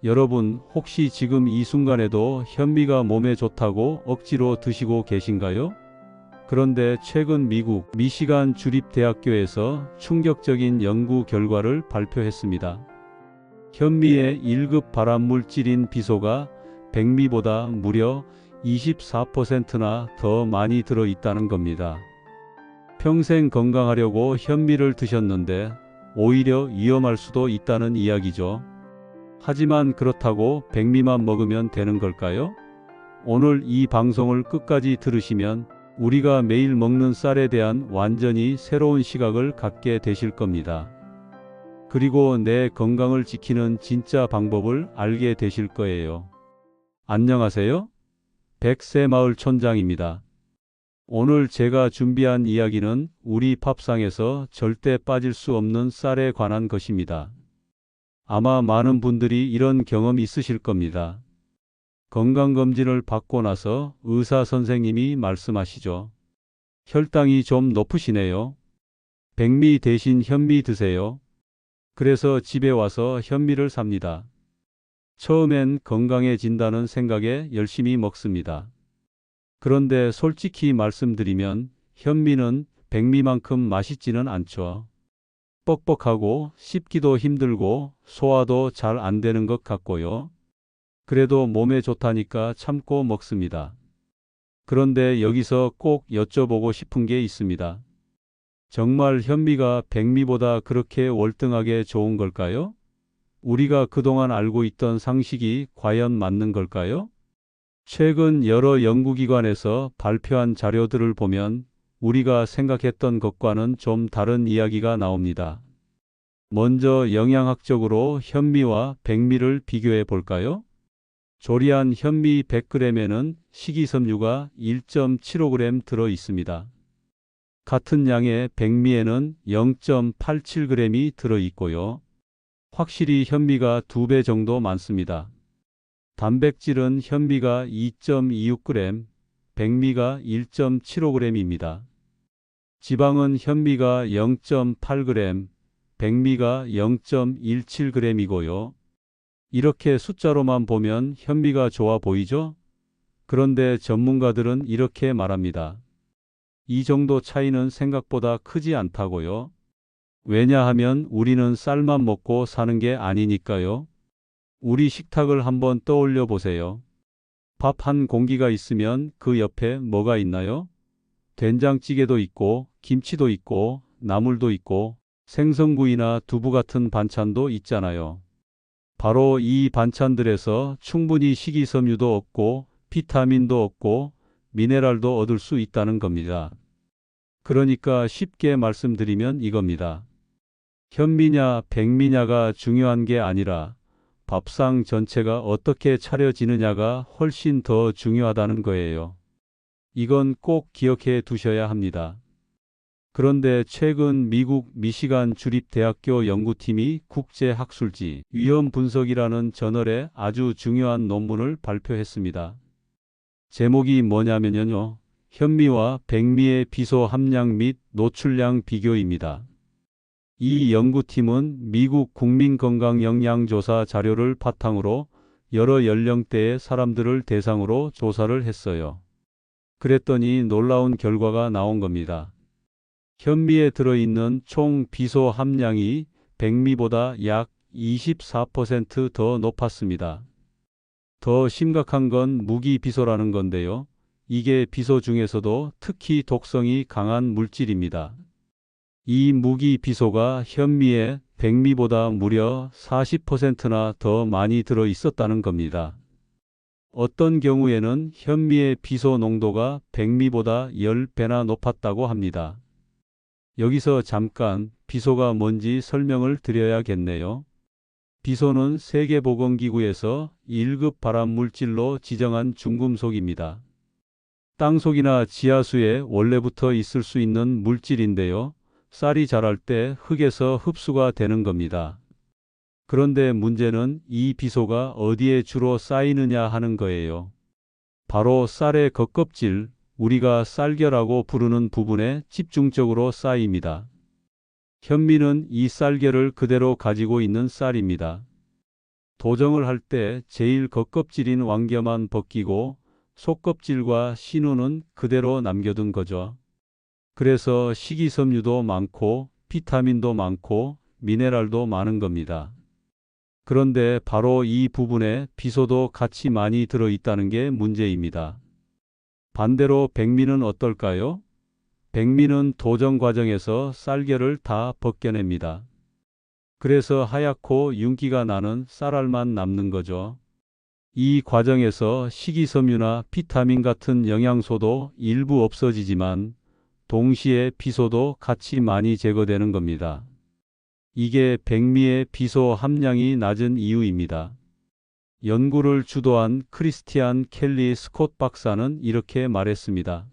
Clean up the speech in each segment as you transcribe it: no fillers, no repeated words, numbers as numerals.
여러분, 혹시 지금 이 순간에도 현미가 몸에 좋다고 억지로 드시고 계신가요? 그런데 최근 미국 미시간 주립대학교에서 충격적인 연구 결과를 발표했습니다. 현미의 1급 발암물질인 비소가 백미보다 무려 24%나 더 많이 들어 있다는 겁니다. 평생 건강하려고 현미를 드셨는데 오히려 위험할 수도 있다는 이야기죠. 하지만 그렇다고 백미만 먹으면 되는 걸까요? 오늘 이 방송을 끝까지 들으시면 우리가 매일 먹는 쌀에 대한 완전히 새로운 시각을 갖게 되실 겁니다. 그리고 내 건강을 지키는 진짜 방법을 알게 되실 거예요. 안녕하세요. 백세마을 촌장입니다. 오늘 제가 준비한 이야기는 우리 밥상에서 절대 빠질 수 없는 쌀에 관한 것입니다. 아마 많은 분들이 이런 경험 있으실 겁니다. 건강검진을 받고 나서 의사 선생님이 말씀하시죠. 혈당이 좀 높으시네요. 백미 대신 현미 드세요. 그래서 집에 와서 현미를 삽니다. 처음엔 건강해진다는 생각에 열심히 먹습니다. 그런데 솔직히 말씀드리면 현미는 백미만큼 맛있지는 않죠. 뻑뻑하고 씹기도 힘들고 소화도 잘 안 되는 것 같고요. 그래도 몸에 좋다니까 참고 먹습니다. 그런데 여기서 꼭 여쭤보고 싶은 게 있습니다. 정말 현미가 백미보다 그렇게 월등하게 좋은 걸까요? 우리가 그동안 알고 있던 상식이 과연 맞는 걸까요? 최근 여러 연구기관에서 발표한 자료들을 보면 우리가 생각했던 것과는 좀 다른 이야기가 나옵니다. 먼저 영양학적으로 현미와 백미를 비교해 볼까요? 조리한 현미 100g에는 식이섬유가 1.75g 들어 있습니다. 같은 양의 백미에는 0.87g이 들어 있고요. 확실히 현미가 2배 정도 많습니다. 단백질은 현미가 2.26g, 백미가 1.75g입니다. 지방은 현미가 0.8g, 백미가 0.17g이고요. 이렇게 숫자로만 보면 현미가 좋아 보이죠? 그런데 전문가들은 이렇게 말합니다. 이 정도 차이는 생각보다 크지 않다고요. 왜냐하면 우리는 쌀만 먹고 사는 게 아니니까요. 우리 식탁을 한번 떠올려 보세요. 밥 한 공기가 있으면 그 옆에 뭐가 있나요? 된장찌개도 있고, 김치도 있고, 나물도 있고, 생선구이나 두부 같은 반찬도 있잖아요. 바로 이 반찬들에서 충분히 식이섬유도 얻고, 비타민도 얻고, 미네랄도 얻을 수 있다는 겁니다. 그러니까 쉽게 말씀드리면 이겁니다. 현미냐 백미냐가 중요한 게 아니라 밥상 전체가 어떻게 차려지느냐가 훨씬 더 중요하다는 거예요. 이건 꼭 기억해 두셔야 합니다. 그런데 최근 미국 미시간 주립대학교 연구팀이 국제학술지 위험 분석이라는 저널에 아주 중요한 논문을 발표했습니다. 제목이 뭐냐면요. 현미와 백미의 비소 함량 및 노출량 비교입니다. 이 연구팀은 미국 국민건강영양조사 자료를 바탕으로 여러 연령대의 사람들을 대상으로 조사를 했어요. 그랬더니 놀라운 결과가 나온 겁니다. 현미에 들어있는 총 비소 함량이 백미보다 약 24% 높았습니다. 더 심각한 건 무기비소라는 건데요. 이게 비소 중에서도 특히 독성이 강한 물질입니다. 이 무기비소가 현미에 백미보다 무려 40%나 더 많이 들어 있었다는 겁니다. 어떤 경우에는 현미의 비소 농도가 백미보다 10배나 높았다고 합니다. 여기서 잠깐 비소가 뭔지 설명을 드려야겠네요. 비소는 세계보건기구에서 1급 발암물질로 지정한 중금속입니다. 땅속이나 지하수에 원래부터 있을 수 있는 물질인데요. 쌀이 자랄 때 흙에서 흡수가 되는 겁니다. 그런데 문제는 이 비소가 어디에 주로 쌓이느냐 하는 거예요. 바로 쌀의 겉껍질, 우리가 쌀결라고 부르는 부분에 집중적으로 쌓입니다. 현미는 이 쌀결을 그대로 가지고 있는 쌀입니다. 도정을 할 때 제일 겉껍질인 왕겨만 벗기고 속껍질과 신우는 그대로 남겨둔 거죠. 그래서 식이섬유도 많고 비타민도 많고 미네랄도 많은 겁니다. 그런데 바로 이 부분에 비소도 같이 많이 들어있다는 게 문제입니다. 반대로 백미는 어떨까요? 백미는 도정 과정에서 쌀결을 다 벗겨냅니다. 그래서 하얗고 윤기가 나는 쌀알만 남는 거죠. 이 과정에서 식이섬유나 비타민 같은 영양소도 일부 없어지지만 동시에 비소도 같이 많이 제거되는 겁니다. 이게 백미의 비소 함량이 낮은 이유입니다. 연구를 주도한 크리스티안 켈리 스콧 박사는 이렇게 말했습니다.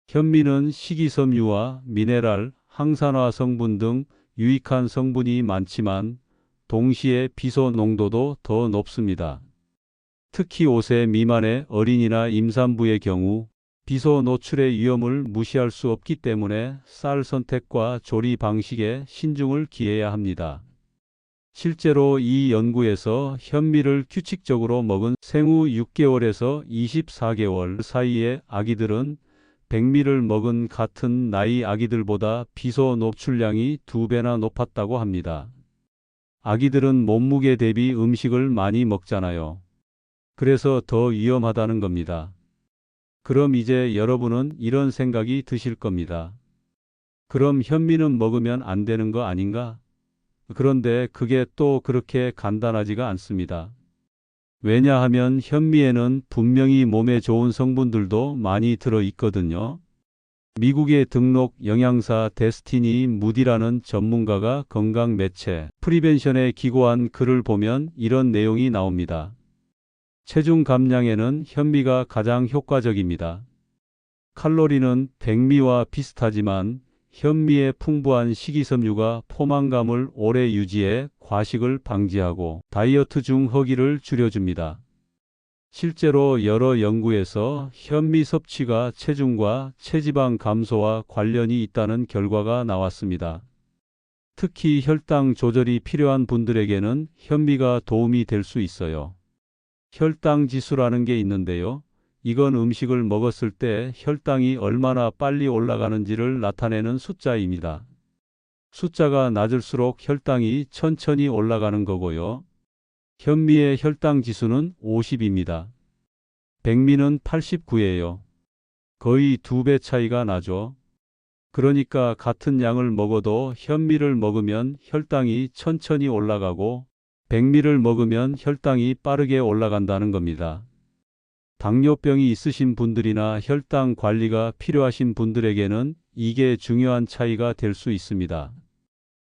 현미는 식이섬유와 미네랄, 항산화 성분 등 유익한 성분이 많지만 동시에 비소 농도도 더 높습니다. 특히 5세 미만의 어린이나 임산부의 경우 비소 노출의 위험을 무시할 수 없기 때문에 쌀 선택과 조리 방식에 신중을 기해야 합니다. 실제로 이 연구에서 현미를 규칙적으로 먹은 생후 6개월에서 24개월 사이의 아기들은 백미를 먹은 같은 나이 아기들보다 비소 노출량이 2배나 높았다고 합니다. 아기들은 몸무게 대비 음식을 많이 먹잖아요. 그래서 더 위험하다는 겁니다. 그럼 이제 여러분은 이런 생각이 드실 겁니다. 그럼 현미는 먹으면 안 되는 거 아닌가? 그런데 그게 또 그렇게 간단하지가 않습니다. 왜냐하면 현미에는 분명히 몸에 좋은 성분들도 많이 들어 있거든요. 미국의 등록 영양사 데스티니 무디라는 전문가가 건강 매체 프리벤션에 기고한 글을 보면 이런 내용이 나옵니다. 체중 감량에는 현미가 가장 효과적입니다. 칼로리는 백미와 비슷하지만 현미의 풍부한 식이섬유가 포만감을 오래 유지해 과식을 방지하고 다이어트 중 허기를 줄여줍니다. 실제로 여러 연구에서 현미 섭취가 체중과 체지방 감소와 관련이 있다는 결과가 나왔습니다. 특히 혈당 조절이 필요한 분들에게는 현미가 도움이 될 수 있어요. 혈당 지수라는 게 있는데요. 이건 음식을 먹었을 때 혈당이 얼마나 빨리 올라가는지를 나타내는 숫자입니다. 숫자가 낮을수록 혈당이 천천히 올라가는 거고요. 현미의 혈당 지수는 50입니다. 백미는 89예요. 거의 2배 차이가 나죠. 그러니까 같은 양을 먹어도 현미를 먹으면 혈당이 천천히 올라가고 백미를 먹으면 혈당이 빠르게 올라간다는 겁니다. 당뇨병이 있으신 분들이나 혈당 관리가 필요하신 분들에게는 이게 중요한 차이가 될 수 있습니다.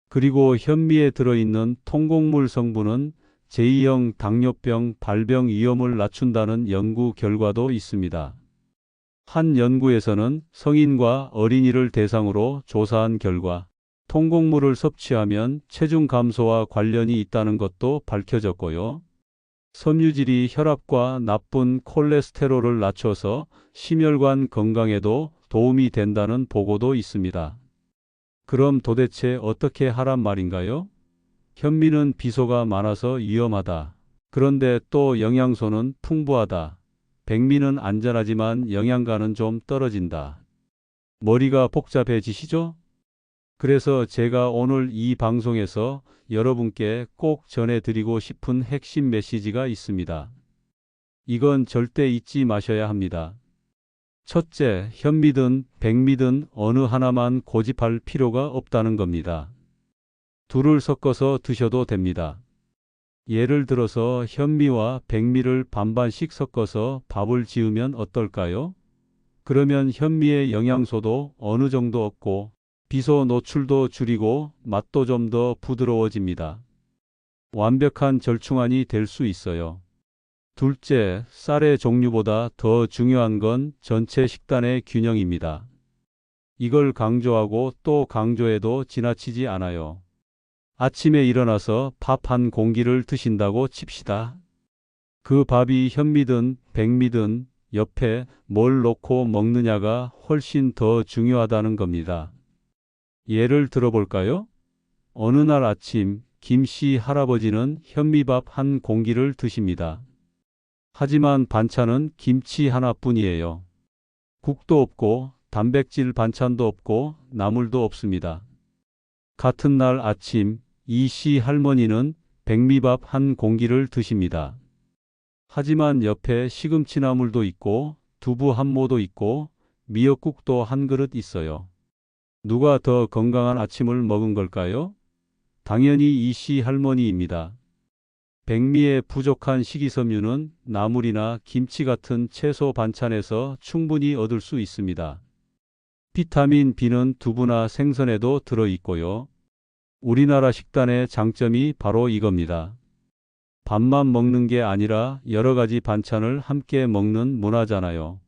그리고 현미에 들어있는 통곡물 성분은 제2형 당뇨병 발병 위험을 낮춘다는 연구 결과도 있습니다. 한 연구에서는 성인과 어린이를 대상으로 조사한 결과 통곡물을 섭취하면 체중 감소와 관련이 있다는 것도 밝혀졌고요. 섬유질이 혈압과 나쁜 콜레스테롤을 낮춰서 심혈관 건강에도 도움이 된다는 보고도 있습니다. 그럼 도대체 어떻게 하란 말인가요? 현미는 비소가 많아서 위험하다. 그런데 또 영양소는 풍부하다. 백미는 안전하지만 영양가는 좀 떨어진다. 머리가 복잡해지시죠? 그래서 제가 오늘 이 방송에서 여러분께 꼭 전해드리고 싶은 핵심 메시지가 있습니다. 이건 절대 잊지 마셔야 합니다. 첫째, 현미든 백미든 어느 하나만 고집할 필요가 없다는 겁니다. 둘을 섞어서 드셔도 됩니다. 예를 들어서 현미와 백미를 반반씩 섞어서 밥을 지으면 어떨까요? 그러면 현미의 영양소도 어느 정도 얻고 비소 노출도 줄이고 맛도 좀 더 부드러워집니다. 완벽한 절충안이 될 수 있어요. 둘째, 쌀의 종류보다 더 중요한 건 전체 식단의 균형입니다. 이걸 강조하고 또 강조해도 지나치지 않아요. 아침에 일어나서 밥 한 공기를 드신다고 칩시다. 그 밥이 현미든 백미든 옆에 뭘 놓고 먹느냐가 훨씬 더 중요하다는 겁니다. 예를 들어볼까요? 어느 날 아침 김씨 할아버지는 현미밥 한 공기를 드십니다. 하지만 반찬은 김치 하나뿐이에요. 국도 없고 단백질 반찬도 없고 나물도 없습니다. 같은 날 아침 이씨 할머니는 백미밥 한 공기를 드십니다. 하지만 옆에 시금치나물도 있고 두부 한 모도 있고 미역국도 한 그릇 있어요. 누가 더 건강한 아침을 먹은 걸까요? 당연히 이씨 할머니입니다. 백미에 부족한 식이섬유는 나물이나 김치 같은 채소 반찬에서 충분히 얻을 수 있습니다. 비타민 B는 두부나 생선에도 들어있고요. 우리나라 식단의 장점이 바로 이겁니다. 밥만 먹는 게 아니라 여러 가지 반찬을 함께 먹는 문화잖아요.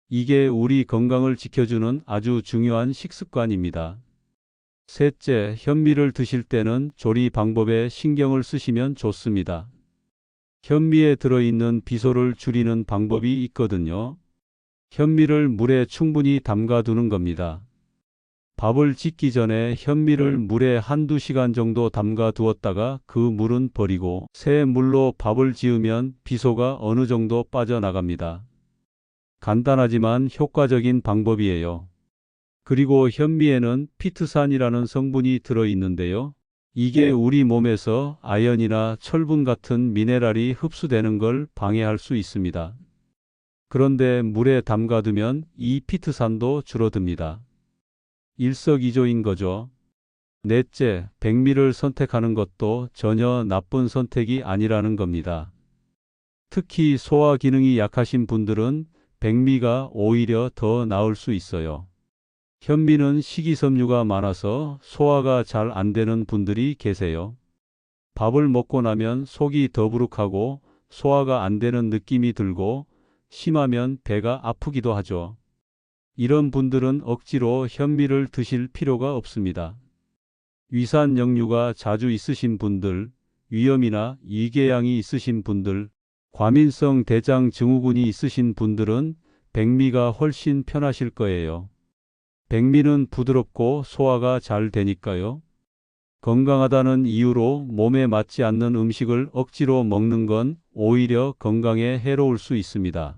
이게 우리 건강을 지켜주는 아주 중요한 식습관입니다. 셋째, 현미를 드실 때는 조리 방법에 신경을 쓰시면 좋습니다. 현미에 들어있는 비소를 줄이는 방법이 있거든요. 현미를 물에 충분히 담가 두는 겁니다. 밥을 짓기 전에 현미를 물에 한두 시간 정도 담가 두었다가 그 물은 버리고 새 물로 밥을 지으면 비소가 어느 정도 빠져나갑니다. 간단하지만 효과적인 방법이에요. 그리고 현미에는 피트산이라는 성분이 들어있는데요. 이게 우리 몸에서 아연이나 철분 같은 미네랄이 흡수되는 걸 방해할 수 있습니다. 그런데 물에 담가두면 이 피트산도 줄어듭니다. 일석이조인 거죠. 넷째, 백미를 선택하는 것도 전혀 나쁜 선택이 아니라는 겁니다. 특히 소화 기능이 약하신 분들은 백미가 오히려 더 나을 수 있어요. 현미는 식이섬유가 많아서 소화가 잘 안 되는 분들이 계세요. 밥을 먹고 나면 속이 더부룩하고 소화가 안 되는 느낌이 들고 심하면 배가 아프기도 하죠. 이런 분들은 억지로 현미를 드실 필요가 없습니다. 위산 역류가 자주 있으신 분들, 위염이나 위궤양이 있으신 분들, 과민성 대장 증후군이 있으신 분들은 백미가 훨씬 편하실 거예요. 백미는 부드럽고 소화가 잘 되니까요. 건강하다는 이유로 몸에 맞지 않는 음식을 억지로 먹는 건 오히려 건강에 해로울 수 있습니다.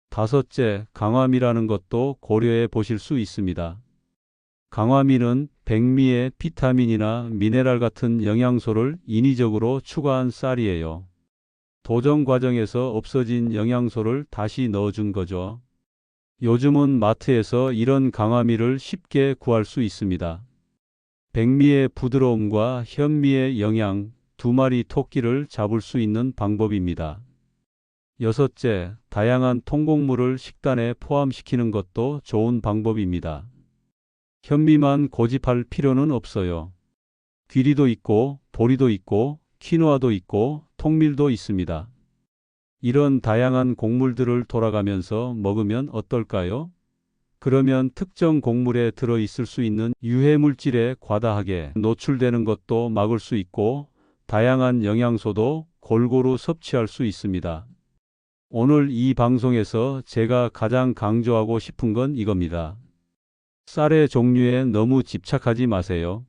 다섯째, 강화미라는 것도 고려해 보실 수 있습니다. 강화미는 백미에 비타민이나 미네랄 같은 영양소를 인위적으로 추가한 쌀이에요. 도정 과정에서 없어진 영양소를 다시 넣어준 거죠. 요즘은 마트에서 이런 강화미를 쉽게 구할 수 있습니다. 백미의 부드러움과 현미의 영양, 두 마리 토끼를 잡을 수 있는 방법입니다. 여섯째, 다양한 통곡물을 식단에 포함시키는 것도 좋은 방법입니다. 현미만 고집할 필요는 없어요. 귀리도 있고, 보리도 있고, 키노아도 있고, 통밀도 있습니다. 이런 다양한 곡물들을 돌아가면서 먹으면 어떨까요? 그러면 특정 곡물에 들어있을 수 있는 유해물질에 과다하게 노출되는 것도 막을 수 있고 다양한 영양소도 골고루 섭취할 수 있습니다. 오늘 이 방송에서 제가 가장 강조하고 싶은 건 이겁니다. 쌀의 종류에 너무 집착하지 마세요.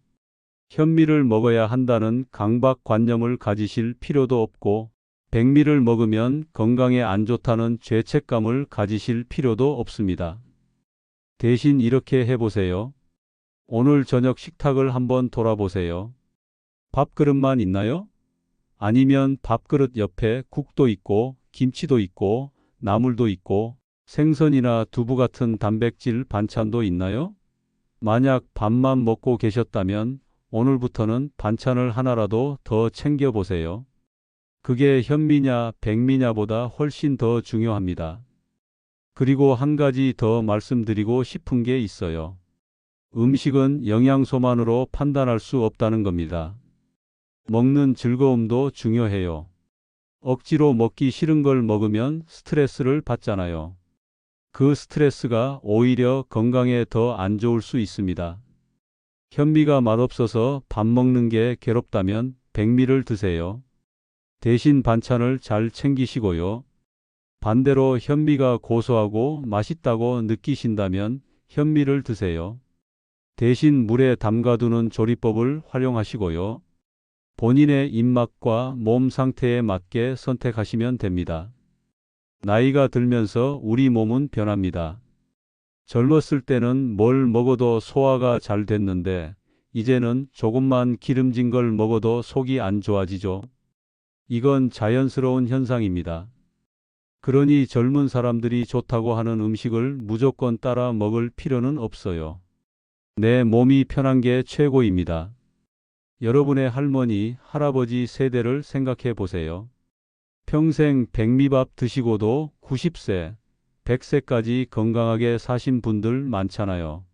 현미를 먹어야 한다는 강박관념을 가지실 필요도 없고 백미를 먹으면 건강에 안 좋다는 죄책감을 가지실 필요도 없습니다. 대신 이렇게 해보세요. 오늘 저녁 식탁을 한번 돌아보세요. 밥그릇만 있나요? 아니면 밥그릇 옆에 국도 있고 김치도 있고 나물도 있고 생선이나 두부 같은 단백질 반찬도 있나요? 만약 밥만 먹고 계셨다면 오늘부터는 반찬을 하나라도 더 챙겨보세요. 그게 현미냐 백미냐보다 훨씬 더 중요합니다. 그리고 한 가지 더 말씀드리고 싶은 게 있어요. 음식은 영양소만으로 판단할 수 없다는 겁니다. 먹는 즐거움도 중요해요. 억지로 먹기 싫은 걸 먹으면 스트레스를 받잖아요. 그 스트레스가 오히려 건강에 더 안 좋을 수 있습니다. 현미가 맛없어서 밥 먹는 게 괴롭다면 백미를 드세요. 대신 반찬을 잘 챙기시고요. 반대로 현미가 고소하고 맛있다고 느끼신다면 현미를 드세요. 대신 물에 담가두는 조리법을 활용하시고요. 본인의 입맛과 몸 상태에 맞게 선택하시면 됩니다. 나이가 들면서 우리 몸은 변합니다. 젊었을 때는 뭘 먹어도 소화가 잘 됐는데 이제는 조금만 기름진 걸 먹어도 속이 안 좋아지죠. 이건 자연스러운 현상입니다. 그러니 젊은 사람들이 좋다고 하는 음식을 무조건 따라 먹을 필요는 없어요. 내 몸이 편한 게 최고입니다. 여러분의 할머니, 할아버지 세대를 생각해 보세요. 평생 백미밥 드시고도 90세, 100세까지 건강하게 사신 분들 많잖아요.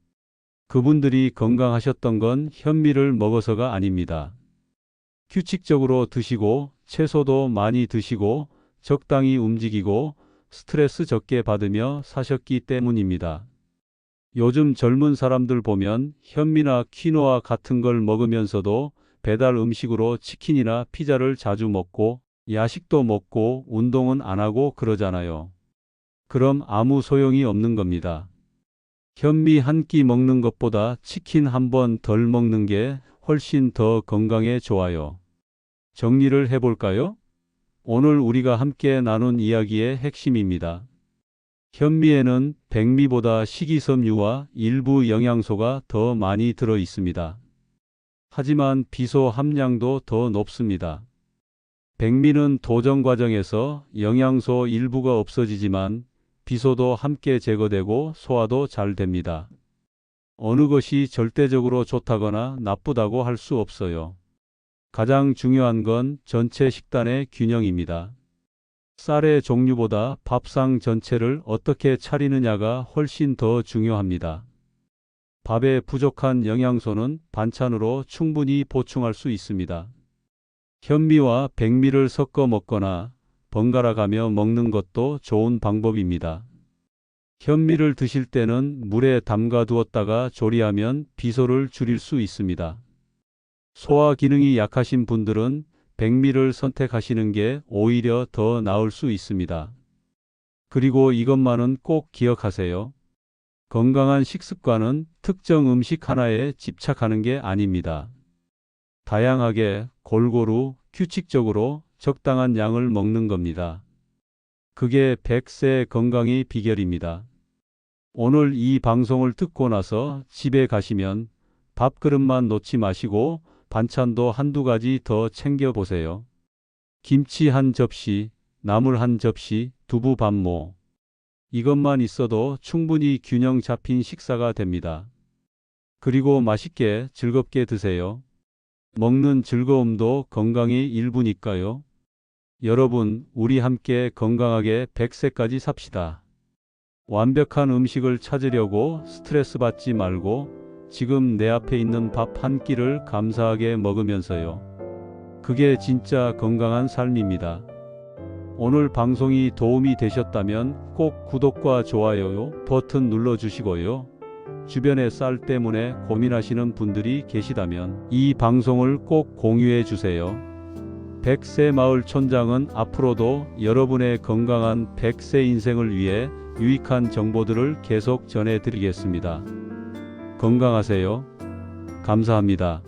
그분들이 건강하셨던 건 현미를 먹어서가 아닙니다. 규칙적으로 드시고 채소도 많이 드시고 적당히 움직이고 스트레스 적게 받으며 사셨기 때문입니다. 요즘 젊은 사람들 보면 현미나 퀴노아 같은 걸 먹으면서도 배달 음식으로 치킨이나 피자를 자주 먹고 야식도 먹고 운동은 안 하고 그러잖아요. 그럼 아무 소용이 없는 겁니다. 현미 한 끼 먹는 것보다 치킨 한 번 덜 먹는 게 훨씬 더 건강에 좋아요. 정리를 해볼까요? 오늘 우리가 함께 나눈 이야기의 핵심입니다. 현미에는 백미보다 식이섬유와 일부 영양소가 더 많이 들어 있습니다. 하지만 비소 함량도 더 높습니다. 백미는 도정 과정에서 영양소 일부가 없어지지만 비소도 함께 제거되고 소화도 잘 됩니다. 어느 것이 절대적으로 좋다거나 나쁘다고 할 수 없어요. 가장 중요한 건 전체 식단의 균형입니다. 쌀의 종류보다 밥상 전체를 어떻게 차리느냐가 훨씬 더 중요합니다. 밥에 부족한 영양소는 반찬으로 충분히 보충할 수 있습니다. 현미와 백미를 섞어 먹거나 번갈아 가며 먹는 것도 좋은 방법입니다. 현미를 드실 때는 물에 담가 두었다가 조리하면 비소를 줄일 수 있습니다. 소화 기능이 약하신 분들은 백미를 선택하시는 게 오히려 더 나을 수 있습니다. 그리고 이것만은 꼭 기억하세요. 건강한 식습관은 특정 음식 하나에 집착하는 게 아닙니다. 다양하게, 골고루, 규칙적으로 적당한 양을 먹는 겁니다. 그게 100세 건강의 비결입니다. 오늘 이 방송을 듣고 나서 집에 가시면 밥그릇만 놓지 마시고 반찬도 한두 가지 더 챙겨보세요. 김치 한 접시, 나물 한 접시, 두부 반모. 이것만 있어도 충분히 균형 잡힌 식사가 됩니다. 그리고 맛있게 즐겁게 드세요. 먹는 즐거움도 건강의 일부니까요. 여러분, 우리 함께 건강하게 100세까지 삽시다. 완벽한 음식을 찾으려고 스트레스 받지 말고 지금 내 앞에 있는 밥 한 끼를 감사하게 먹으면서요. 그게 진짜 건강한 삶입니다. 오늘 방송이 도움이 되셨다면 꼭 구독과 좋아요 버튼 눌러주시고요. 주변에 쌀 때문에 고민하시는 분들이 계시다면 이 방송을 꼭 공유해 주세요. 100세 마을 촌장은 앞으로도 여러분의 건강한 100세 인생을 위해 유익한 정보들을 계속 전해드리겠습니다. 건강하세요. 감사합니다.